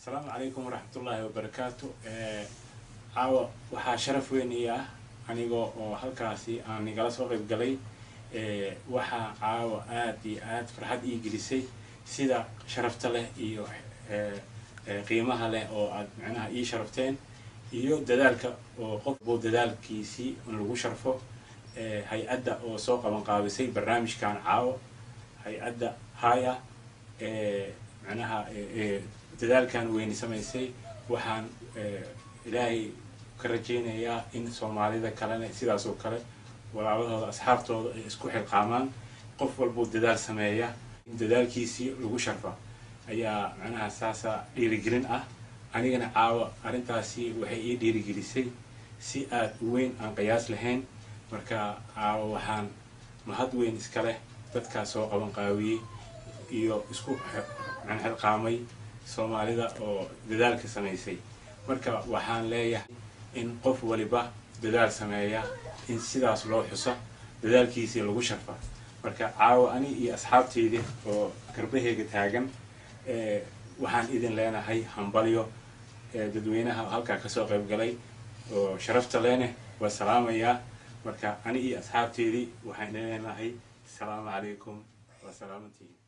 السلام عليكم ورحمة الله وبركاته. عاو waxaa sharaf weyn ii ah anigoo oo halkaasi aan igala soo qayb galay waxa caawa aad iyo aad farxad ii gelisay sida sharafta leh iyo qiimaha leh oo aad macnaha ii sharafteen iyo dadaalka oo qofku dadaalkiisii lagu sharfo hay'adda oo soo qaban qaabisay barnaamijkan caawa hay'adda haya macnaha dadaalkan weyn samaysay waxaan ilaahay ka rajeynayaa in Soomaalida kalena sidaas oo kale walaalahooda asxaabtooda ay isku xilqaamaan qof walba dadaal sameeya dadaalkiisii lagu sharfa ayaa macnaha saasa dhiirigelin ah anigana caawa arintaasi waxay ii dhiirigelisay si aad weyn aan qiyaas lahayn marka caawa waxaan mahad weyn iska leh dadka soo qaban qaawiyay iyo isku xilqaamay Soomaalida oo dadaalka sameysay marka waxaan leeyahay in qof waliba dadaal sameeya in sidaas loo xuso dadaalkiisii lagu sharfa marka caawa ani iyo asxaabteedii oo garbahayga taagan waxaan idin leenahay hambalyo dadweynaha halka ka soo qayb galay oo sharafta leenah wa salaamaya marka ani iyo asxaabteedii waxaan leenahay assalaamu calaykum wa salaamantii